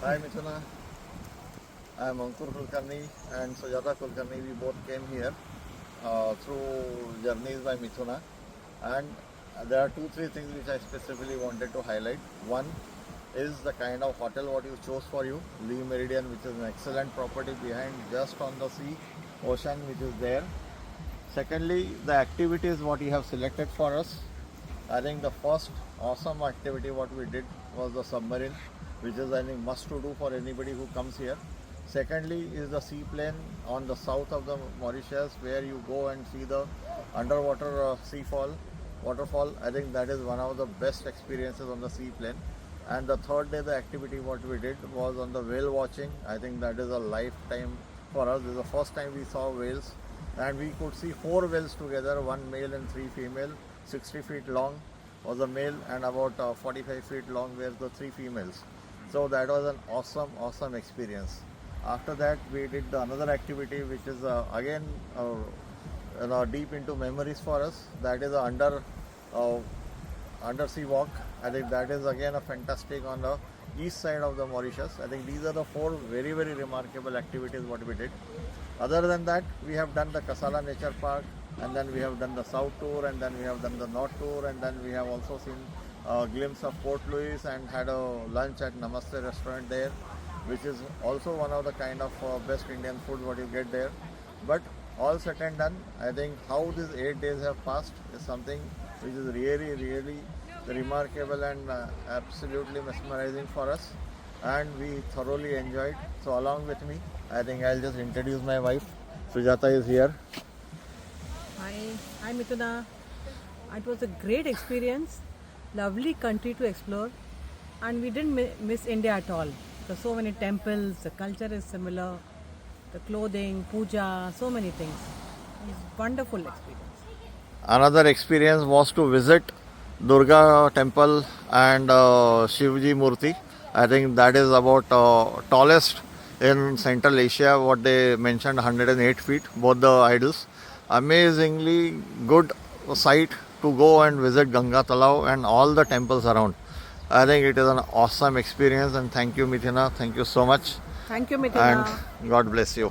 Hi Mithuna, I am Ankur Kulkarni and Sujata Kulkarni. We both came here through Journeys by Mithuna, and there are two, three things which I specifically wanted to highlight. One is the kind of hotel what you chose for you, Lee Meridian, which is an excellent property behind just on the sea, ocean which is there. Secondly, the activities what you have selected for us. I think the first awesome activity what we did was the submarine, which is I think must to do for anybody who comes here. Secondly is the seaplane on the south of the Mauritius, where you go and see the underwater waterfall. I think that is one of the best experiences on the seaplane. And the third day, the activity what we did was on the whale watching. I think that is a lifetime for us. This is the first time we saw whales, and we could see four whales together, one male and three female. 60 feet long was a male, and about 45 feet long were the three females. So that was an awesome experience. After that, we did another activity which is again deep into memories for us. That is uh, undersea walk. I think that is again a fantastic on the east side of the Mauritius. I think these are the four very remarkable activities what we did. Other than that, we have done the Kasala Nature Park, and then we have done the South Tour, and then we have done the North Tour, and then we have also seen a glimpse of Port Louis and had a lunch at Namaste restaurant there, which is also one of the kind of best Indian food what you get there. But all said and done, I think how these 8 days have passed is something which is really remarkable and absolutely mesmerizing for us, and we thoroughly enjoyed. So along with me, I think I'll just introduce my wife. Sujata is here. Hi Mithuna. It was a great experience, lovely country to explore, and we didn't miss India at all. There's so many temples, the culture is similar, the clothing, puja, so many things. It was a wonderful experience. Another experience was to visit Durga temple and Shivji Murti. I think that is about tallest in Central Asia. What they mentioned, 108 feet, both the idols. Amazingly good site to go and visit Ganga Talav and all the temples around. I think it is an awesome experience, and thank you Mithuna. Thank you so much, Thank you, Mithuna. and God bless you.